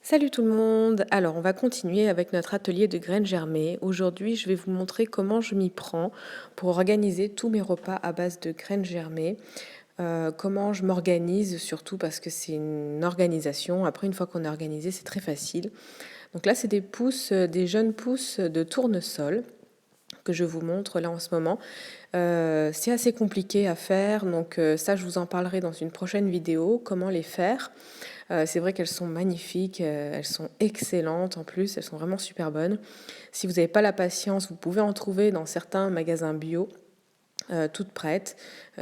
Salut tout le monde! Alors, on va continuer avec notre atelier de graines germées. Aujourd'hui, je vais vous montrer comment je m'y prends pour organiser tous mes repas à base de graines germées. Comment je m'organise, surtout parce que c'est une organisation. Après, une fois qu'on est organisé, c'est très facile. Donc là, c'est des pousses, des jeunes pousses de tournesol que je vous montre là en ce moment. C'est assez compliqué à faire, donc ça, je vous en parlerai dans une prochaine vidéo, comment les faire. C'est vrai qu'elles sont magnifiques, elles sont excellentes en plus, elles sont vraiment super bonnes. Si vous n'avez pas la patience, vous pouvez en trouver dans certains magasins bio, toutes prêtes,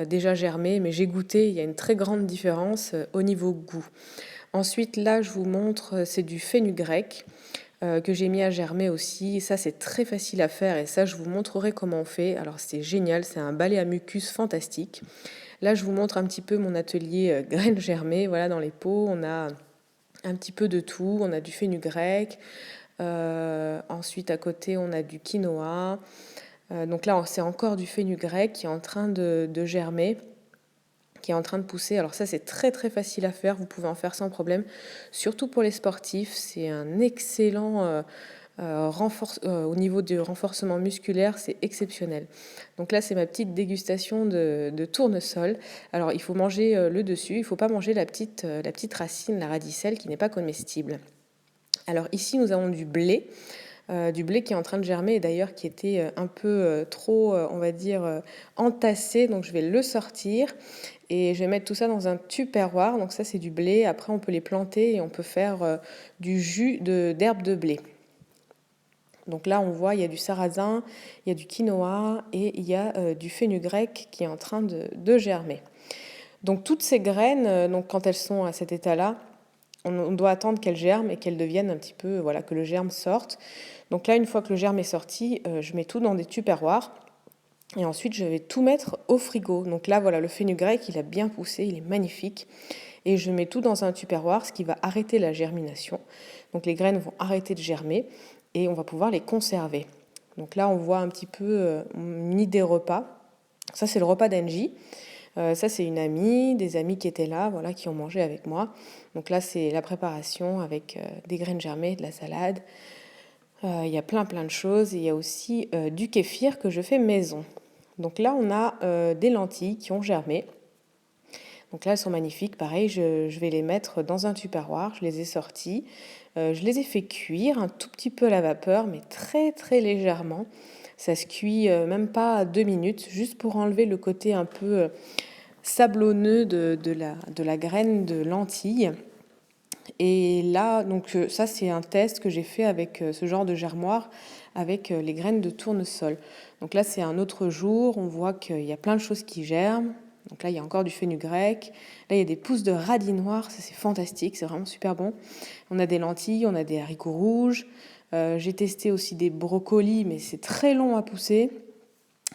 déjà germées, mais j'ai goûté, il y a une très grande différence au niveau goût. Ensuite, là, je vous montre, c'est du fenugrec que j'ai mis à germer aussi. Ça, c'est très facile à faire et ça, je vous montrerai comment on fait. Alors, c'est génial, c'est un balai à mucus fantastique. Là, je vous montre un petit peu mon atelier graines germées. Voilà, dans les pots, on a un petit peu de tout. On a du fenugrec. Ensuite, à côté, on a du quinoa. Donc là, c'est encore du fenugrec qui est en train de germer, qui est en train de pousser. Alors ça, c'est très très facile à faire. Vous pouvez en faire sans problème. Surtout pour les sportifs, c'est un excellent au niveau du renforcement musculaire, c'est exceptionnel. Donc là, c'est ma petite dégustation de tournesol. Alors, il faut manger le dessus, il ne faut pas manger la petite racine, la radicelle, qui n'est pas comestible. Alors ici, nous avons du blé qui est en train de germer et d'ailleurs qui était un peu trop, on va dire, entassé. Donc je vais le sortir et je vais mettre tout ça dans un tupperware. Donc ça, c'est du blé. Après, on peut les planter et on peut faire du jus d'herbe de blé. Donc là, on voit, il y a du sarrasin, il y a du quinoa et il y a du fenugrec qui est en train de germer. Donc toutes ces graines, donc quand elles sont à cet état-là, on doit attendre qu'elles germent et qu'elles deviennent un petit peu, voilà, que le germe sorte. Donc là, une fois que le germe est sorti, je mets tout dans des tupperwares et ensuite je vais tout mettre au frigo. Donc là, voilà, le fenugrec, il a bien poussé, il est magnifique. Et je mets tout dans un tupperware, ce qui va arrêter la germination. Donc les graines vont arrêter de germer et on va pouvoir les conserver. Donc là, on voit un petit peu une idée repas. Ça, c'est le repas d'Angie. Ça, c'est une amie, des amis qui étaient là, voilà, qui ont mangé avec moi. Donc là, c'est la préparation avec des graines germées, de la salade. Il y a plein de choses. Il y a aussi du kéfir que je fais maison. Donc là, on a des lentilles qui ont germé. Donc là, elles sont magnifiques. Pareil, je vais les mettre dans un tupperware. Je les ai sorties. Je les ai fait cuire un tout petit peu à la vapeur, mais très très légèrement. Ça se cuit même pas 2 minutes, juste pour enlever le côté un peu sablonneux de la graine de lentilles. Et là, donc ça, c'est un test que j'ai fait avec ce genre de germoire, avec les graines de tournesol. Donc là, c'est un autre jour. On voit qu'il y a plein de choses qui germent. Donc là, il y a encore du fenugrec. Là, il y a des pousses de radis noirs. Ça, c'est fantastique. C'est vraiment super bon. On a des lentilles, on a des haricots rouges. J'ai testé aussi des brocolis, mais c'est très long à pousser.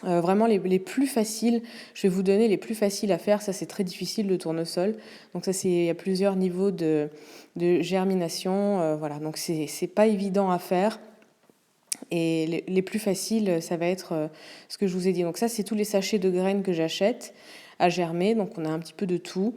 Vraiment les plus faciles, je vais vous donner les plus faciles à faire. Ça, c'est très difficile, le tournesol. Donc ça, il y a plusieurs niveaux de germination. Voilà, donc c'est pas évident à faire. Et les plus faciles, ça va être ce que je vous ai dit. Donc ça, c'est tous les sachets de graines que j'achète à germer. Donc on a un petit peu de tout.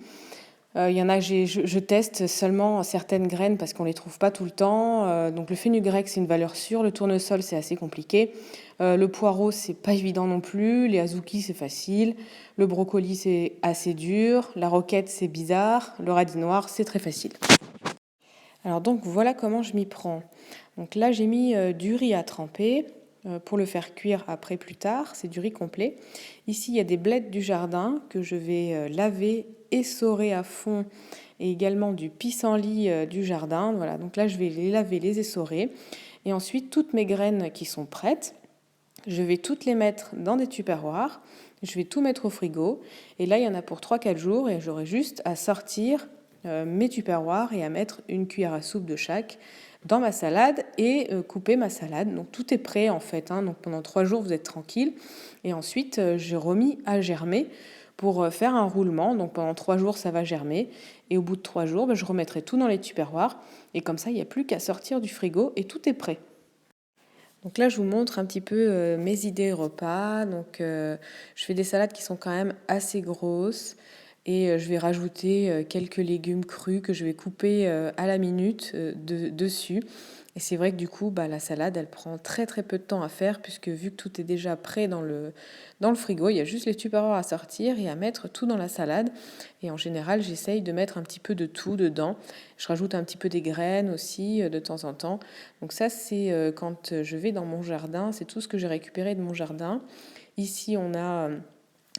Il y en a, je teste seulement certaines graines parce qu'on ne les trouve pas tout le temps. Donc le fenugrec, c'est une valeur sûre. Le tournesol, c'est assez compliqué. Le poireau, c'est pas évident non plus. Les azuki, c'est facile. Le brocoli, c'est assez dur. La roquette, c'est bizarre. Le radis noir, c'est très facile. Alors donc voilà comment je m'y prends. Donc là, j'ai mis du riz à tremper pour le faire cuire après plus tard. C'est du riz complet. Ici, il y a des blettes du jardin que je vais laver, essorer à fond, et également du pissenlit du jardin. Voilà, donc là, je vais les laver, les essorer. Et ensuite, toutes mes graines qui sont prêtes, je vais toutes les mettre dans des tupperwares. Je vais tout mettre au frigo. Et là, il y en a pour 3-4 jours et j'aurai juste à sortir mes tupperwares et à mettre une cuillère à soupe de chaque dans ma salade et couper ma salade. Donc tout est prêt en fait. Donc pendant 3 jours, vous êtes tranquille. Et ensuite, j'ai remis à germer pour faire un roulement. Donc pendant 3 jours, ça va germer. Et au bout de 3 jours, je remettrai tout dans les tupperwares. Et comme ça, il n'y a plus qu'à sortir du frigo et tout est prêt. Donc là, je vous montre un petit peu mes idées repas. Donc je fais des salades qui sont quand même assez grosses. et je vais rajouter quelques légumes crus que je vais couper à la minute dessus. Et c'est vrai que du coup, la salade, elle prend très très peu de temps à faire puisque vu que tout est déjà prêt dans le frigo, il y a juste les tupperwares à sortir et à mettre tout dans la salade. Et en général, j'essaye de mettre un petit peu de tout dedans. Je rajoute un petit peu des graines aussi de temps en temps. Donc ça, c'est quand je vais dans mon jardin, c'est tout ce que j'ai récupéré de mon jardin. Ici, on a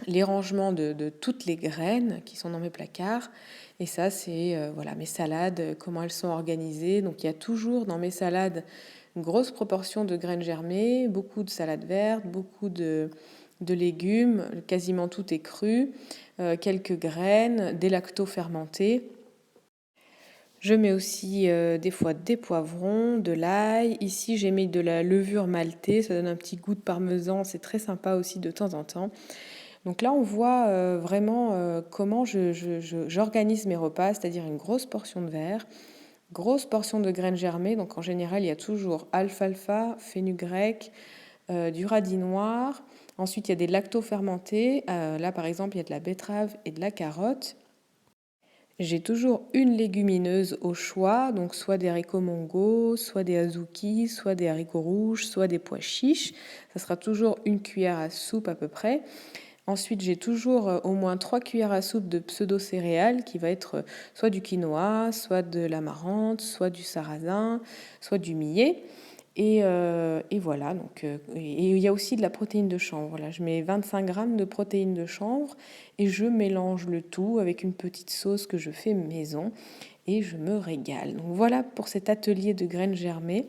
les rangements de toutes les graines qui sont dans mes placards. Et ça, c'est voilà, mes salades, comment elles sont organisées. Donc il y a toujours dans mes salades une grosse proportion de graines germées, beaucoup de salades vertes, beaucoup de légumes, quasiment tout est cru, quelques graines, des lacto-fermentés. Je mets aussi des fois des poivrons, de l'ail. Ici, j'ai mis de la levure maltée, ça donne un petit goût de parmesan, c'est très sympa aussi de temps en temps. Donc là, on voit vraiment comment j'organise mes repas, c'est-à-dire une grosse portion de verre, grosse portion de graines germées. Donc en général, il y a toujours alfalfa, fenugrec, du radis noir. Ensuite, il y a des lacto-fermentés. Là, par exemple, il y a de la betterave et de la carotte. J'ai toujours une légumineuse au choix, donc soit des haricots mongo, soit des azuki, soit des haricots rouges, soit des pois chiches. Ça sera toujours une cuillère à soupe à peu près. Ensuite, j'ai toujours au moins 3 cuillères à soupe de pseudo-céréales qui va être soit du quinoa, soit de l'amarante, soit du sarrasin, soit du millet. Et voilà, donc, et il y a aussi de la protéine de chanvre. Voilà, je mets 25 grammes de protéines de chanvre et je mélange le tout avec une petite sauce que je fais maison et je me régale. Donc voilà pour cet atelier de graines germées.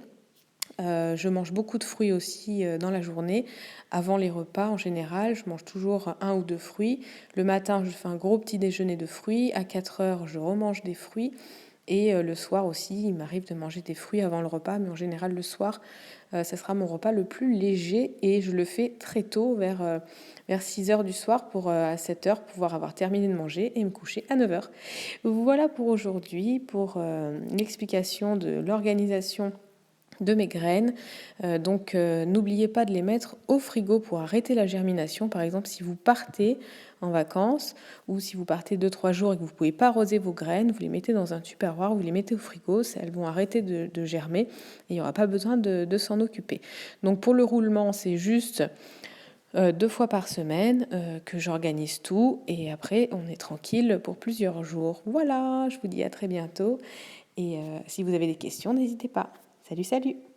Je mange beaucoup de fruits aussi dans la journée. Avant les repas, en général, je mange toujours un ou deux fruits. Le matin, je fais un gros petit déjeuner de fruits. À 4 heures, je remange des fruits. Et le soir aussi, il m'arrive de manger des fruits avant le repas. Mais en général, le soir, ça sera mon repas le plus léger. Et je le fais très tôt, vers 6 heures du soir, pour à 7 heures pouvoir avoir terminé de manger et me coucher à 9 heures. Voilà pour aujourd'hui, pour l'explication de l'organisation de mes graines. Donc n'oubliez pas de les mettre au frigo pour arrêter la germination. Par exemple, si vous partez en vacances ou si vous partez 2-3 jours et que vous ne pouvez pas arroser vos graines, vous les mettez dans un tupperware, vous les mettez au frigo, elles vont arrêter de germer et il n'y aura pas besoin de s'en occuper. Donc pour le roulement, c'est juste 2 fois par semaine que j'organise tout et après on est tranquille pour plusieurs jours. Voilà, je vous dis à très bientôt et si vous avez des questions, n'hésitez pas. Salut, salut!